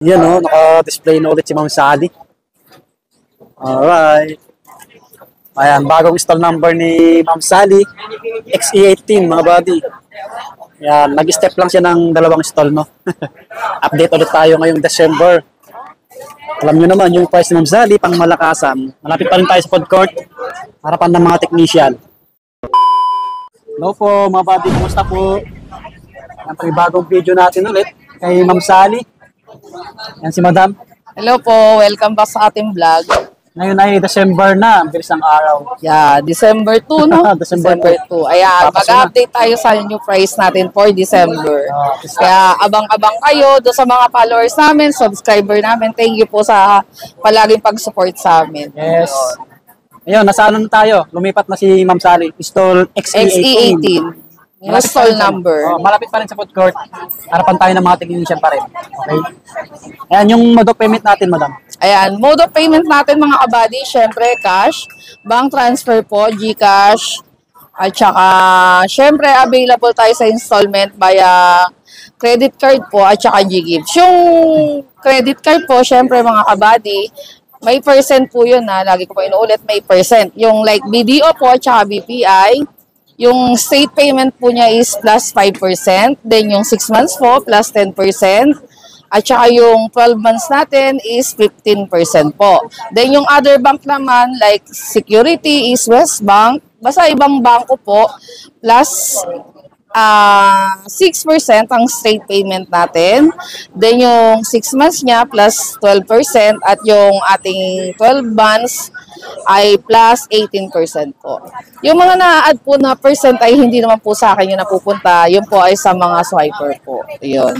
Yan o, naka-display na ulit si Ma'am Sally. Alright. Ayan, bagong install number ni Ma'am Sally. XE18 mga buddy. Ayan, nag-step lang siya ng dalawang install, no? Update ulit tayo ngayong December. Alam nyo naman, yung price ni Ma'am Sally, pang malakasan. Malapit pa rin tayo sa food court. Harapan ng mga technician. Hello po mga buddy, kumusta po? Yan pa yung bagong video natin ulit kay Ma'am Sally. Yan si Madam. Hello po, welcome back sa ating vlog. Ngayon ay December na, ang bilis ng araw. Yeah, December 2, no? December 2. Ayan, mag-update tayo sa new price natin for December. Kaya abang-abang kayo do sa mga followers namin, subscriber namin. Thank you po sa palaging pag-support sa amin. Yes. Ayun, nasa ano na tayo? Lumipat na si Ma'am Sally. Install XE18. Yung stall number. Malapit pa rin sa food court. Harapan tayo ng mga technician pa rin. Okay. Ayan, yung mode of payment natin, Madam. Ayan, mode of payment natin mga kabady, syempre cash, bank transfer po, GCash, at saka syempre available tayo sa installment via credit card po at saka GGives. Yung credit card po, syempre mga kabady, may percent po yun na, lagi ko po inuulit, may percent. Yung like BDO po at saka BPI, yung state payment po niya is plus 5%, then yung 6 months po plus 10%, at saka yung 12 months natin is 15% po. Then yung other bank naman, like security is West Bank, basta ibang bangko po, plus 6% ang straight payment natin. Then yung 6 months niya plus 12% at yung ating 12 months ay plus 18% po. Yung mga na-add po na percent ay hindi naman po sa akin yung napupunta. Yun po ay sa mga swiper po. Yun.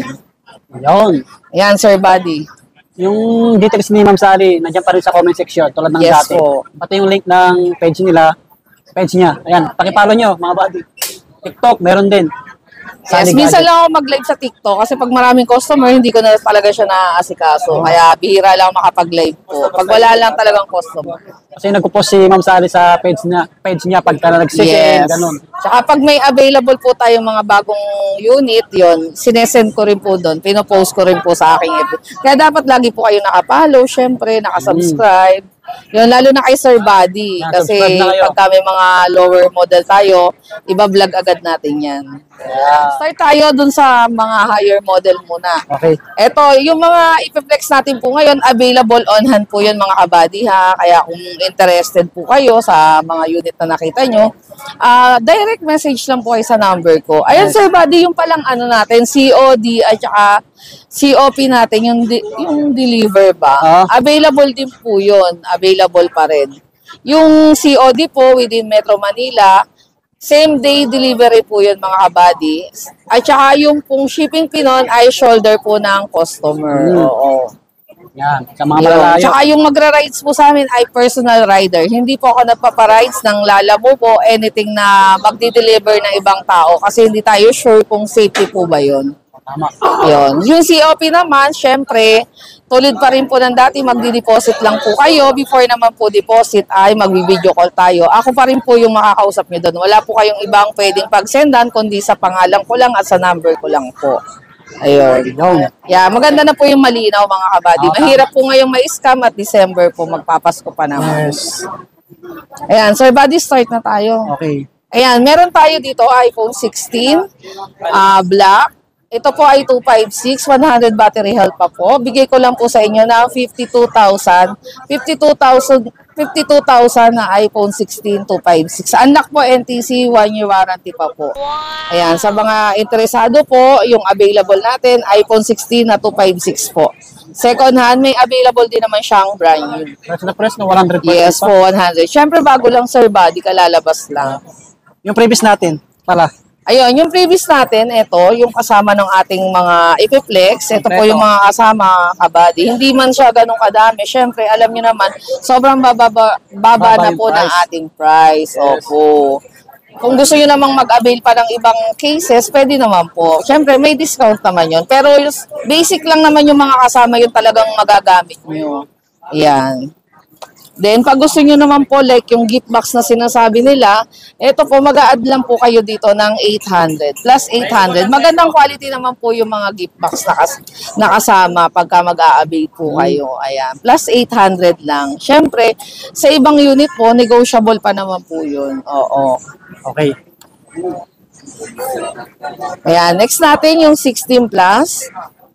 Ayun. Yan, Sir Buddy. Yung details ni Ma'am Sally, nandiyan pa rin sa comment section, tulad ng Yes dati. po. Pati yung link ng page nila, page niya. Ayan, pakipalo nyo, mga buddy. TikTok, meron din. Yes, minsan lang ako mag-live sa TikTok kasi pag maraming customer, hindi ko na talaga siya naaasikaso. Kaya bihira lang makapag-live po. Pag wala lang talagang customer. Kasi nagpo-post si Ma'am Sally sa page niya pagka nag-send, ganun. Tsaka pag may available po tayong mga bagong unit, yon sinesend ko rin po doon. Pinopost ko rin po sa aking FB. Kaya dapat lagi po kayo nakapollow, syempre, nakasubscribe. Yun, lalo na kay Sir Buddy. Kasi pagka may mga lower model tayo, iba-vlog agad natin yan. Yeah. Start tayo dun sa mga higher model muna. Okay. Ito, yung mga ipiflex natin po ngayon, available on hand po yun mga kabady ha. Kaya kung interested po kayo sa mga unit na nakita nyo, direct message lang po kayo sa number ko. Ayan Sir Buddy, yung palang ano natin, COD at saka COP natin, yung deliver ba? Available din po yun. Available pa rin. Yung COD po within Metro Manila, same day delivery po yun mga kabady. At saka yung pong shipping pinon ay shoulder po ng customer. Oo. Yan, sa mga malalayo. Tsaka yung magra-rides po sa amin ay personal rider. Hindi po ako nagpaparides ng Lalamo po, anything na magdi-deliver ng ibang tao kasi hindi tayo sure kung safety po ba yun. Tama. Yun. Yung COP naman, syempre, tulad pa rin po ng dati, magdi-deposit lang po kayo. Before naman po deposit ay magbi-video call tayo. Ako pa rin po yung makakausap nyo doon. Wala po kayong ibang pwedeng pagsendan, kundi sa pangalan ko lang at sa number ko lang po. Ayun. Yeah, maganda na po yung malinaw mga kabady. Mahirap po ngayong ma-scam at December po, magpapasko pa naman. Yes. Ayan, Sir Buddy, start na tayo. Okay. Ayan, meron tayo dito iPhone 16, black. Ito po ay 256, 100 battery health pa po. Bigay ko lang po sa inyo na 52,000 na iPhone 16 256. Unlock po NTC, 1-year warranty pa po. Ayan, sa mga interesado po, yung available natin, iPhone 16 na 256 po. Second hand, may available din naman siyang brand new. Press na press na 100%. Yes po, 100. Siyempre bago lang Sir Buddy, kalalabas lang. Yung previous natin, pala. Ayun, yung previous natin, ito, yung kasama ng ating mga ipiflex, ito po yung mga kasama kabady. Hindi man siya ganun kadami. Siyempre, alam niyo naman, sobrang baba na po ng ating price. Yes. Opo. Kung gusto niyo namang mag-avail pa ng ibang cases, pwede naman po. Siyempre, may discount naman yun. Pero basic lang naman yung mga kasama yung talagang magagamit niyo. Ayan. Then, pag gusto nyo naman po, like yung gift box na sinasabi nila, ito po, mag-a-add lang po kayo dito ng 800 plus 800. Magandang quality naman po yung mga gift box na kasama pagka mag-a-avail po kayo. Ayan, plus 800 lang. Siyempre, sa ibang unit po, negotiable pa naman po yun. Oo. Okay. Ayan, next natin yung 16 plus.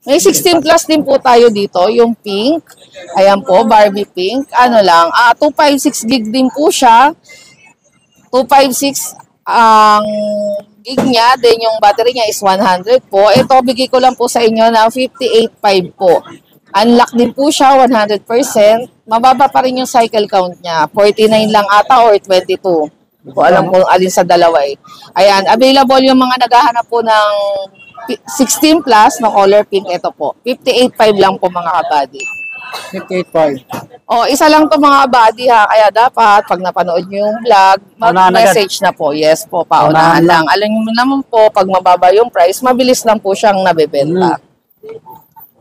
May 16 plus din po tayo dito, yung pink. Ayan po, Barbie pink. Ano lang, 256 gig din po siya. 256 ang gig niya, then yung battery niya is 100 po. Ito, bigay ko lang po sa inyo na 58.5 po. Unlock din po siya, 100%. Mababa pa rin yung cycle count niya. 49 lang ata or 22. Hindi ko alam kung alin sa dalawa eh. Ayan, available yung mga naghahanap po ng 16 plus na color pink. Ito po, 58.5 lang po mga kabady. 58.5. Isa lang to mga kabady ha. Kaya dapat, pag napanood nyo yung vlog, mag-message na po. Yes po, paunahan lang. Alam nyo naman po, pag mababa yung price, mabilis lang po siyang nabebenta.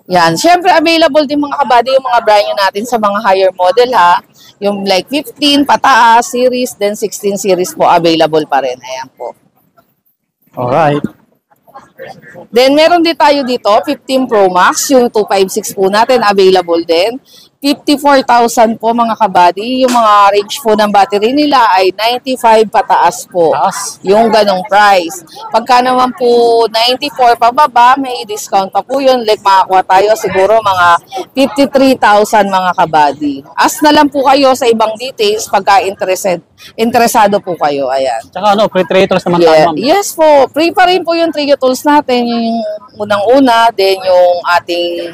Yan. Siyempre, available din mga kabady yung mga brand nyo natin sa mga higher model ha. Yung like 15, pataas, series, then 16 series po available pa rin. Ayan po. Alright. Then, meron din tayo dito, 15 Pro Max, yung 256 po natin, available din. 54,000 po mga kabady. Yung mga range po ng battery nila ay 95 pataas po. Yung ganong price. Pagka naman po 94 pababa, may discount pa po yun. Like makakuha tayo siguro mga 53,000 mga kabady. Ask na lang po kayo sa ibang details pagka interesado po kayo. Ayan. Tsaka free trade tools naman tayo, ma'am. Yes po. Free pa rin po yung trigger tools natin. Yung unang-una, then yung ating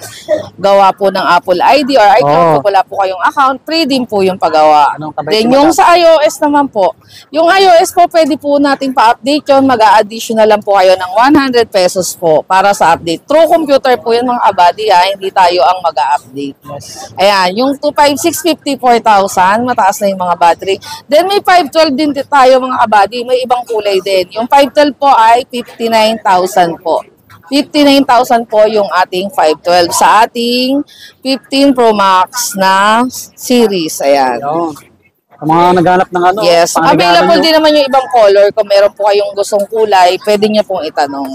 gawa po ng Apple ID or iCloud. Kung wala po kayong account, free din po yung paggawa. Then yung sa iOS naman po, yung iOS po pwede po natin pa-update yun. Mag-a-additional lang po kayo ng 100 pesos po para sa update. True computer po yun mga kabady ha, hindi tayo ang mag-a-update. Ayan, yung 256, 54,000, mataas na yung mga battery. Then may 512 din tayo mga kabady, may ibang kulay din. Yung 512 po ay 59,000 po. 59,000 po yung ating 512 sa ating 15 Pro Max na series. Ayan. Ang mga naghanap ng yes. Available din naman yung ibang color. Kung meron po kayong gustong kulay, pwede nyo pong itanong.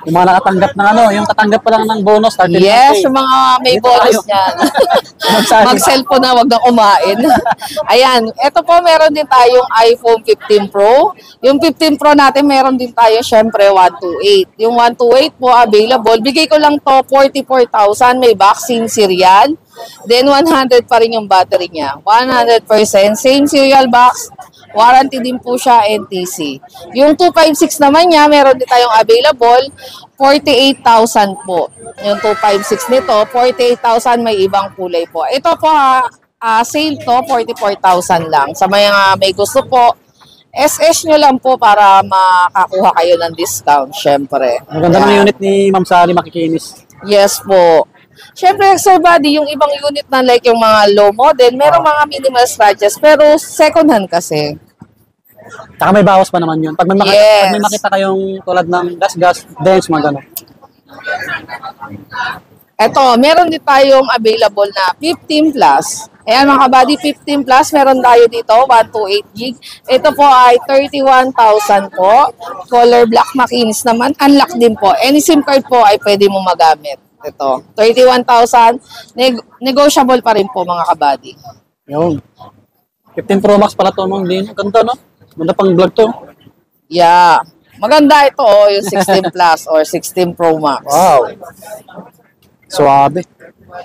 Yung mga nakatanggap ng yung tatanggap pa lang ng bonus. Yes, yung mga may bonus niyan. Mag-cellphone na, wag na kumain. Ayan, eto po meron din tayong iPhone 15 Pro. Yung 15 Pro natin meron din tayo syempre 128. Yung 128 po available. Bigay ko lang to 44,000, may vaccine serial. Then 100 pa rin yung battery niya. 100%. Same serial box. Warranty din po siya, NTC. Yung 256 naman niya, meron din tayong available, 48,000 po. Yung 256 nito, 48,000, may ibang kulay po. Ito po, sale to, 44,000 lang. Sa mga may gusto po, SS nyo lang po para makakuha kayo ng discount, syempre. Maganda ng unit ni Ma'am Sally, makikinis. Yes po. Siyempre, Sir Buddy, yung ibang unit na like yung mga low model, merong mga minimal scratches, pero second hand kasi. Saka may bawas pa naman yun. Pag may makita kayong tulad ng gas, dents, mga gano'n. Eto, meron din tayong available na 15 plus. Ayan mga kabady, 15 plus, meron tayo dito, 128 gig. Ito po ay 31,000 po. Color black, makinis naman. Unlock din po. Any SIM card po ay pwede mo magamit. Ito, 31,000. Negotiable pa rin po mga kabady. Yun. 15 Pro Max pala ito, ma'am. Ganda, no? Ganda pang vlog to. Yeah. Maganda ito, yung 16 Plus or 16 Pro Max. Wow. Suabe.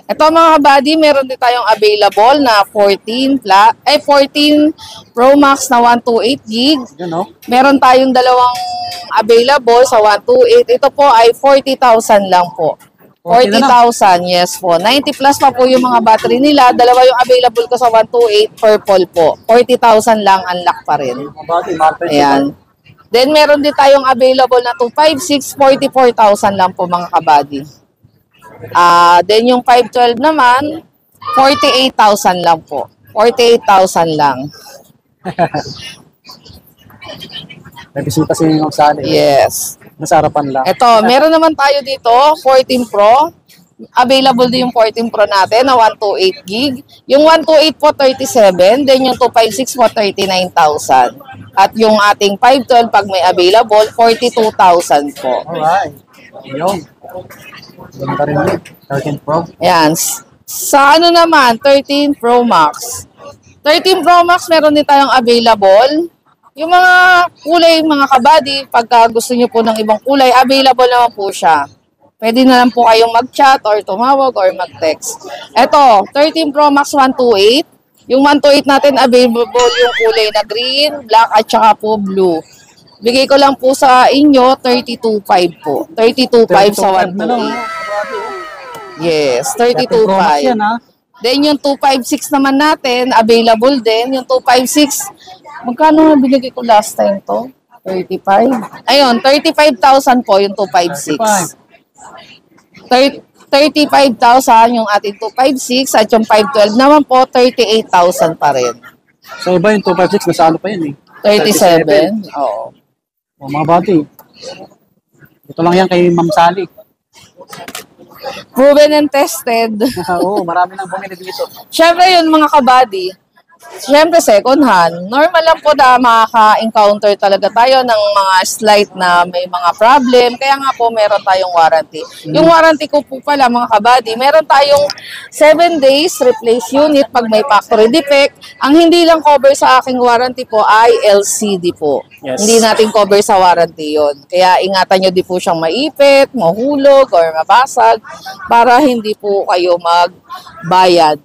Ito mga kabady, meron din tayong available na 14 Pro Max na 128 gig. You know? Meron tayong dalawang available sa 128. Ito po ay 40,000 lang po. 40,000, yes po. 90 plus pa po yung mga battery nila. Dalawa yung available ko sa 128, purple po. 40,000 lang, unlock pa rin. Ayan. Then, meron din tayong available na 256, 44,000 lang po mga kabady. Then, yung 512 naman, 48,000 lang po. 48,000 lang. May bisita si Ma'am Sally. Yes. Nasa harapan lang. Ito, meron naman tayo dito, 14 Pro. available din yung 14 Pro natin na 128 gig. Yung 128 po, 37. Then yung 256 po, 39,000. At yung ating 512, pag may available, 42,000 po. Alright. Yun. Ganda rin yun. 13 Pro. Ayan. Sa ano naman, 13 Pro Max. 13 Pro Max, meron din tayong available. Yung mga kulay, mga kabady, pagka gusto nyo po ng ibang kulay, available naman po siya. Pwede na lang po kayong mag-chat or tumawag or mag-text. Ito, 13 Pro Max 128. Yung 128 natin, available yung kulay na green, black, at saka po blue. Bigay ko lang po sa inyo, 32.5 po. 32.5 sa 128. Yes, 32.5. Then yung 256 naman natin, available din. Yung 256, magkano na binigay ko last time to? 35? Ayun, 35,000 po yung 256. 35,000 yung ating 256 at yung 512 naman po, 38,000 pa rin. So iba yung 256, nasa ano pa yun eh? 37? Oo. O mga bati. Ito lang yan kay Ma'am Sally. Proven and tested. Oo, marami nang bumili dito. Siyempre yun mga kabady, siyempre second hand, normal lang po na makaka-encounter talaga tayo ng mga slight na may mga problem. Kaya nga po meron tayong warranty. Yung warranty ko po pala mga kabady, meron tayong 7 days replace unit pag may factory defect. Ang hindi lang cover sa aking warranty po ay LCD po. Yes. Hindi natin cover sa warranty yon. Kaya ingatan nyo di po siyang maipit, mahulog, or mabasag para hindi po kayo magbayad.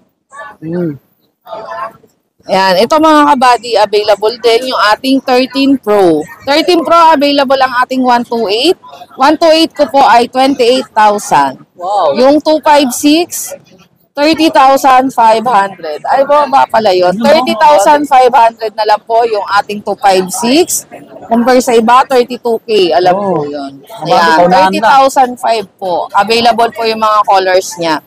Ayan, ito mga kabady, available din yung ating 13 Pro. 13 Pro, available ang ating 128. 128 ko po ay 28,000. Wow. Yung 256, 30,500. Ay, baba pala yun. 30,500 na lang po yung ating 256. Compare sa iba, 32K. Alam po yun. Ayan, 30,500 po. Available po yung mga colors niya.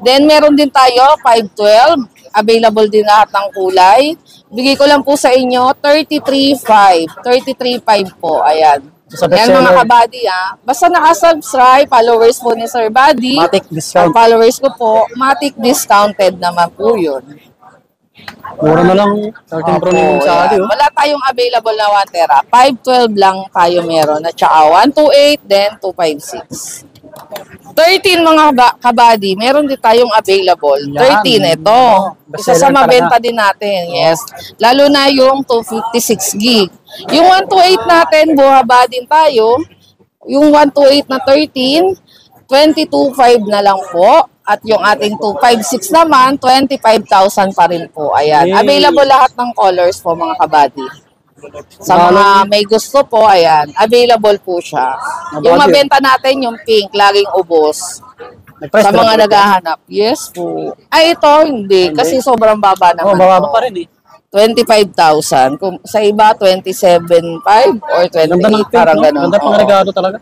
Then, meron din tayo, 512. Available din lahat ng kulay. Bigay ko lang po sa inyo, 33.5. 33.5 po. Ayan. Yan mga kabady ha. Basta naka-subscribe, followers po ni Sir Buddy. Matic discount. Followers ko po, matic discounted naman po yun. Mura na lang 13 Pro ni Ma'am Sally. Wala tayong available na 1 tera. 512 lang tayo meron. At saka 128, then 256. 13 mga kabady, meron din tayong available. 13 ito. Isa sa mabenta din natin. Yes. Lalo na yung 256 gig. Yung 128 natin, buhaba din tayo. Yung 128 na 13, 22.5 na lang po. At yung ating 256 naman, 25,000 pa rin po. Ayan. Available lahat ng colors po mga kabady. Sa mga may gusto po, ayan, available po siya. Yung mabenta natin, yung pink, laging ubos. Sa mga naghahanap. Yes po. Ay, ito, hindi. Kasi sobrang baba naman. Oo, bababa pa rin eh. 25,000. Kung sa iba, 27,500 or 28,000, parang gano'n. Ganda pang regalo talaga.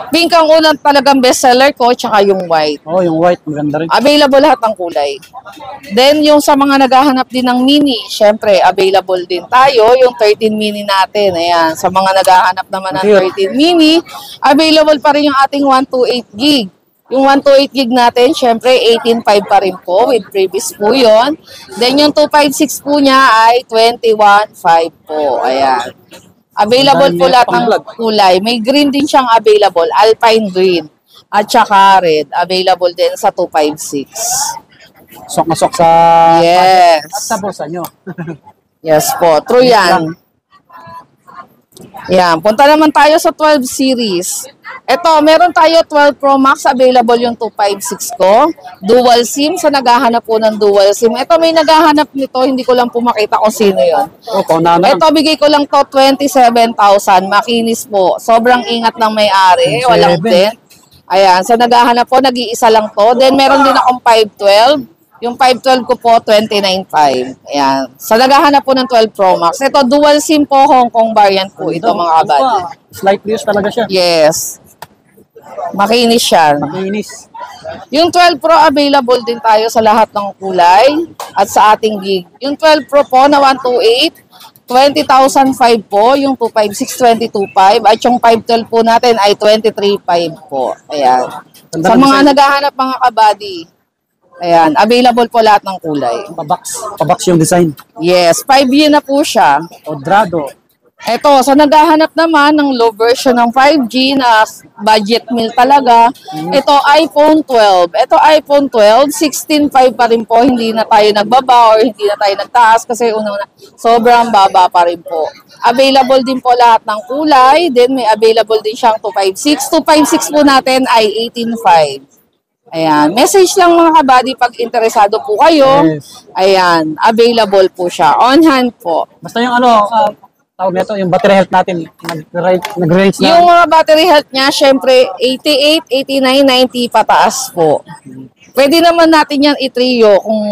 Pink ang unang talagang bestseller ko, tsaka yung white. Oo, yung white, maganda rin. Available lahat ng kulay. Then, yung sa mga naghahanap din ng mini, syempre, available din tayo. Yung 13 mini natin, ayan. Sa mga naghahanap naman ng 13 mini, available pa rin yung ating 128 gig. Yung 128 gig natin, syempre, 18.5 pa rin po. With previous po yun. Then, yung 256 po niya ay 21.5 po. Ayan. Available po lahat ng kulay. May green din siyang available. Alpine green. At saka red. Available din sa 256. Sok na sok sa... Yes. At sa bulsa nyo. Yes po. True yan. Yan. Punta naman tayo sa 12 series. Ito, meron tayo 12 Pro Max. Available yung 256 ko. Dual SIM. Sa naghahanap po ng dual SIM. Ito, may naghahanap nito. Hindi ko lang po makita kung sino yun. Ito, bigay ko lang to 27,000. Makinis po. Sobrang ingat ng may-ari. Walang dent. Ayan. Sa naghahanap po, nag-iisa lang to. Then, meron din akong 512. Yung 512 ko po, 29.5. Ayan. Sa naghahanap po ng 12 Pro Max. Ito, dual SIM po, Hong Kong variant po ito mga kabady. Slightly used talaga siya. Yes. Makinis siya. Makinis. Yung 12 Pro, available din tayo sa lahat ng kulay at sa ating gig. Yung 12 Pro po na 128, 20,005 po, yung 256, 2025, at yung 512 po natin ay 23,500 po. Ayan. Sa mga naghahanap mga kabady, ayan, available po lahat ng kulay. Pabox yung design. Yes, 5G na po siya. Odrado. Ito, sa naghahanap naman ng low version ng 5G na budget meal talaga, ito iPhone 12. Ito iPhone 12, 16.5 pa rin po, hindi na tayo nagbaba or hindi na tayo nagtaas kasi una-una, sobrang baba pa rin po. Available din po lahat ng kulay, then may available din siyang 256. 256 po natin ay 18.5. Ayan, message lang mga kabady pag interesado po kayo. Yes. Ayan, available po siya. On hand po. Basta yung tawag nito, yung battery health natin, nag-range na. Yung mga battery health niya, syempre, 88, 89, 90 pataas po. Pwede naman natin yan i-trio kung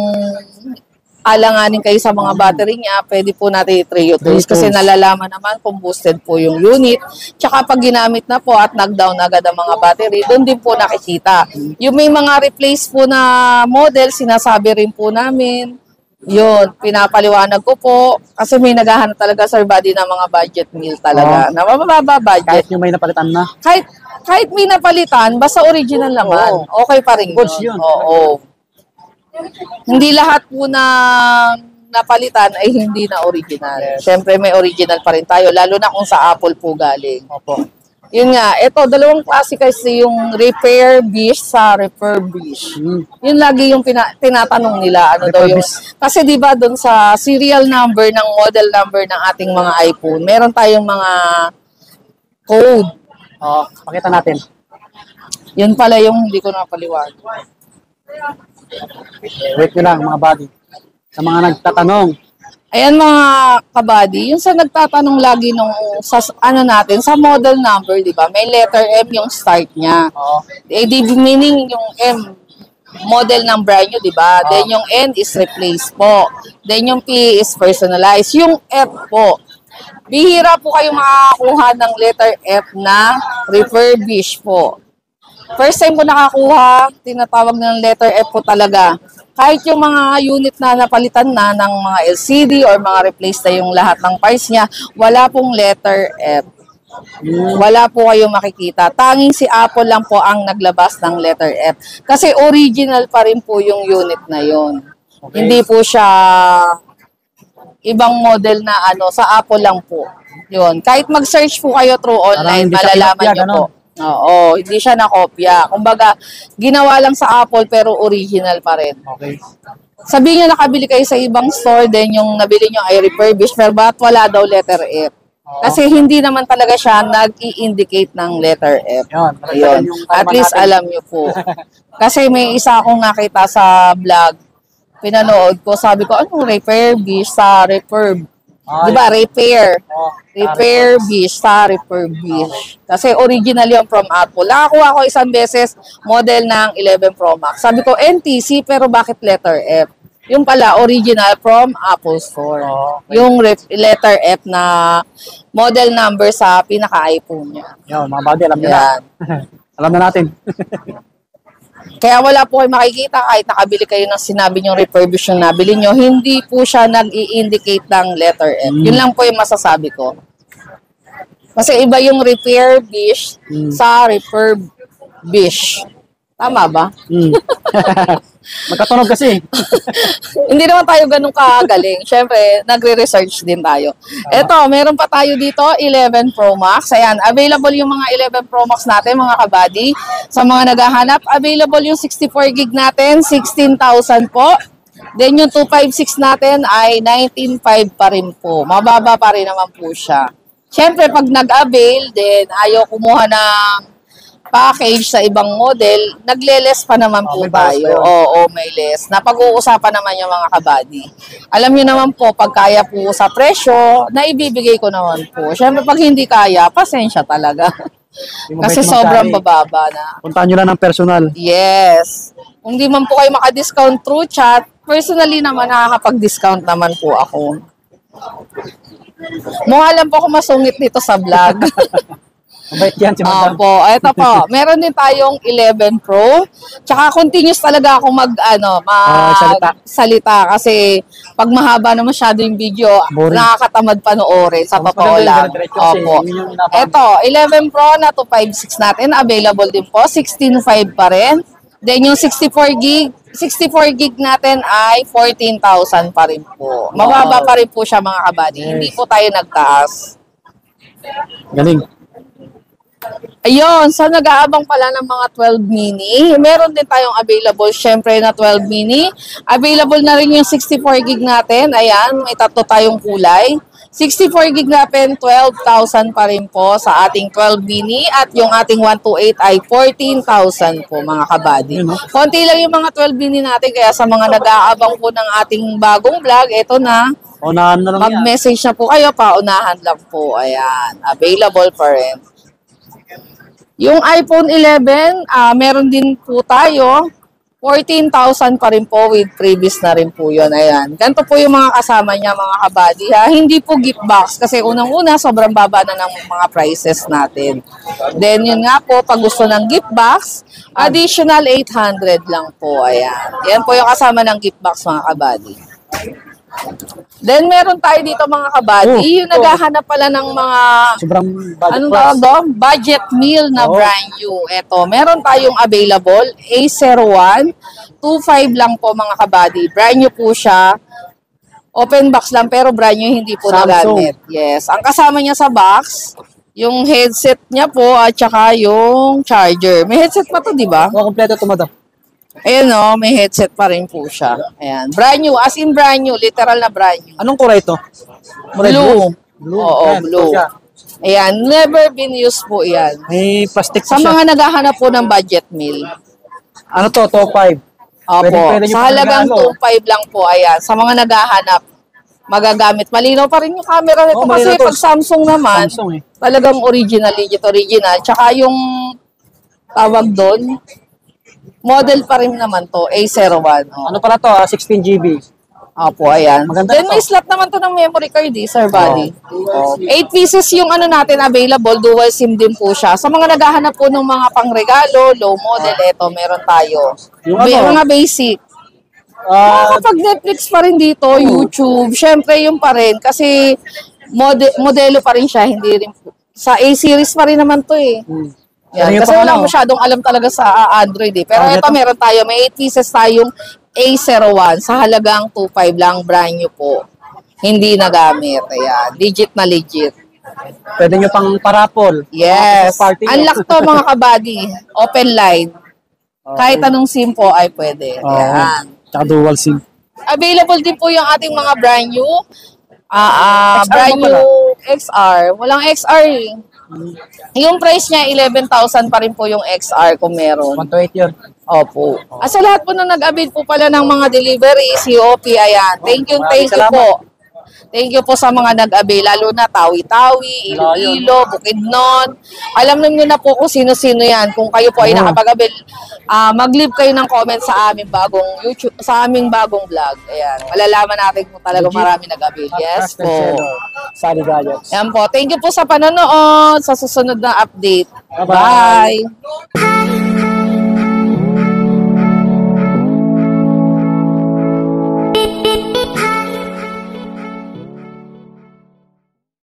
alanganin kayo sa mga battery niya, pwede po natin i-trio tools kasi nalalaman naman kung boosted po yung unit. Tsaka pag ginamit na po at knockdown agad ang mga battery, doon din po nakikita. Yung may mga replace po na model, sinasabi rin po namin. Yun, pinapaliwanag ko po kasi may naghahanap talaga sir body ng mga budget meal talaga na mababa budget. Kahit yung may napalitan na. Kahit may napalitan, basta original naman. Okay pa rin Goods yun. Oo. Hindi lahat po na napalitan ay hindi na original. Yes. Siyempre may original pa rin tayo, lalo na kung sa Apple po galing. Opo. Yun nga, ito, dalawang klase kasi yung repair bish sa refurbish. Yun lagi yung tinatanong nila, ano daw yung... Kasi di ba doon sa serial number ng model number ng ating mga iPhone, meron tayong mga code. Pakita natin. Yun pala yung hindi ko napaliwanag. Wait nyo lang mga buddy. Sa mga nagtatanong. Ayan mga kabady, yung sa nagtatanong lagi nung sa ano natin, sa model number, di ba? May letter M yung start niya. Meaning yung M, model number nyo, di ba? Then yung N is replace po. Then yung P is personalize. Yung F po, bihira po kayo makakakuha ng letter F na refurbish po. First time ko nakakuha, tinatawag ng letter F po talaga. Kahit yung mga unit na napalitan na ng mga LCD or mga replace na yung lahat ng parts niya, wala pong letter F. Wala po kayo makikita. Tanging si Apple lang po ang naglabas ng letter F. Kasi original pa rin po yung unit na yon. Okay. Hindi po siya ibang model na sa Apple lang po. Yun. Kahit mag-search po kayo through online, malalaman nyo po. Oo, hindi siya nakopya. Kumbaga, ginawa lang sa Apple pero original pa rin. Okay. Sabihin nyo nakabili kayo sa ibang store, then yung nabili nyo ay refurbished, pero bakit wala daw letter F? Kasi hindi naman talaga siya nag-i-indicate ng letter F. Yun. At least alam nyo po. Kasi may isa akong nakita sa vlog, pinanood ko, sabi ko, ano refurbish sa refurb? Diba, repair. Repair bish sa refurbish. Kasi original yung from Apple. Nakakuha ko isang beses model ng 11 Pro Max. Sabi ko, NTC, pero bakit letter F? Yung pala, original from Apple Store. Yung letter F na model number sa pinaka-iPhone niya. Yan, mga buddy, alam nyo na. Alam na natin. Kaya wala po kayo makikita kahit nakabili kayo ng sinabi nyo refurbish yung nabili nyo, hindi po siya nag-i-indicate ng letter F. Yun lang po yung masasabi ko. Kasi iba yung repair bish sa refurbish. Tama ba? Magkatunog kasi. Hindi naman tayo ganun kagaling. Siyempre, nagre-research din tayo. Eto, meron pa tayo dito, 11 Pro Max. Ayan, available yung mga 11 Pro Max natin, mga kabady. Sa mga naghahanap, available yung 64 gig natin, 16,000 po. Then yung 256 natin ay 19,500 pa rin po. Mababa pa rin naman po siya. Siyempre, pag nag-avail, then ayaw kumuha ng package sa ibang model, nagle-less pa naman po tayo. Oo, may less. Napag-uusapan naman yung mga kabady. Alam niyo naman po, pag kaya po sa presyo, na ibibigay ko naman po. Siyempre, pag hindi kaya, pasensya talaga. Kasi sobrang bababa na. Puntahan nyo lang ng personal. Yes. Kung di man po kayo maka-discount through chat, personally naman, nakakapag-discount naman po ako. Mukha lang po ako masungit dito sa vlog. Mabait yan si Madam. Opo, ito po. Meron din tayong 11 Pro. Tsaka continuous talaga ako salita kasi pag mahaba na masyado yung video, Boring. nakakatamad panoorin sa totoo lang. Opo. Ito, 11 Pro na 256 natin, available din po, 16.5 pa rin. Then yung 64 gig natin ay 14,000 pa rin po. Mababa pa rin po siya mga kabady. Hindi po tayo nagtaas. Galing. Ayun, sa nag-aabang pala ng mga 12 mini, meron din tayong available, syempre na 12 mini. Available na rin yung 64 gig natin. Ayan, may tatlo tayong kulay. 64 gig natin, 12,000 pa rin po sa ating 12 mini. At yung ating 128 ay 14,000 po mga kabady. Konti lang yung mga 12 mini natin, kaya sa mga nag-aabang po ng ating bagong vlog, eto na. Unahan na lang yan. Mag-message na po kayo, paunahan lang po. Ayan, available pa rin. Yung iPhone 11, meron din po tayo. 14,000 pa rin po with previous na rin po yun. Ayan. Ganito po yung mga kasama niya mga kabady. Hindi po gift box kasi unang-una sobrang baba na ng mga prices natin. Then yun nga po, pag gusto ng gift box, additional 800 lang po. Ayan. Yan po yung kasama ng gift box mga kabady. Then meron tayo dito mga kabady, yung naghahanap pala ng mga Sobrang budget anong price. tawag doon? Budget meal na brand new. Ito, meron tayong available, A01, 2.5 lang po mga kabady. Brand new po siya. Open box lang pero brand new, hindi po nagamit. Yes. Ang kasama niya sa box, yung headset niya po at saka yung charger. May headset pa to, di ba? Kompleto ito, Madam. Ayan o, may headset pa rin po siya. Ayan. Brand new, as in brand new, literal na brand new. Anong kulay ito? Blue. Blue. Oo, Ayan, blue. ito siya. Ayan, never been used po yan. May plastic Sa pa siya. mga naghahanap po ng budget meal. Ano to? Top 5. Opo, Pwede nyo sa pa halagang regalo. 2.5 lang po, ayan. Sa mga naghahanap, magagamit. Malinaw pa rin yung camera nito kasi malinaw to. pag Samsung naman, Samsung eh. talagang original, legit original. Tsaka yung tawag doon, model pa rin naman to, A01. Oh. Ano pala to? 16 GB. Opo, ayan. Maganda Then na to. may slot naman to ng memory card eh, sir buddy. 8 pieces yung ano natin available, dual SIM din po siya. Sa mga naghahanap po ng mga pangregalo, low model, eto, meron tayo. Yung ano? Mga basic. Kapag Netflix pa rin dito, YouTube, syempre yung pa rin. Kasi modelo pa rin siya, hindi rin po. Sa A-series pa rin naman to eh. Yan. Kasi wala masyadong alam talaga sa Android eh. Pero ito meron tayo, may 8 pieces tayong A01 sa halagang 2.5 lang, brand new po. Hindi nagamit. Ayan. Legit na legit. Pwede nyo pang parapol. Yes. Party nyo. Unlock to mga kabady. Open line. Kahit anong SIM po ay pwede. Ayan. Tsaka dual SIM. Available din po yung ating mga brand new. XR Brand mo pala? new XR. Walang XR eh. Yung price niya, 11,000 pa rin po yung XR kung meron. 128 yun. Opo. Sa lahat po na nag-avail po pala ng mga delivery, COP, ayan. Thank you po. Thank you po sa mga nag-avail, lalo na Tawi-Tawi, Iloilo, Bukidnon. Alam niyo na po kung sino-sino yan. Kung kayo po ay nakapag-avail, mag-leave kayo ng comment sa aming bagong YouTube, sa aming bagong vlog. Ayan. Malalaman natin kung talaga marami nag-avail. Yes po. Sally Gadgets. Ayan po. Thank you po sa panonood. Sa susunod na update. Bye-bye. Bye.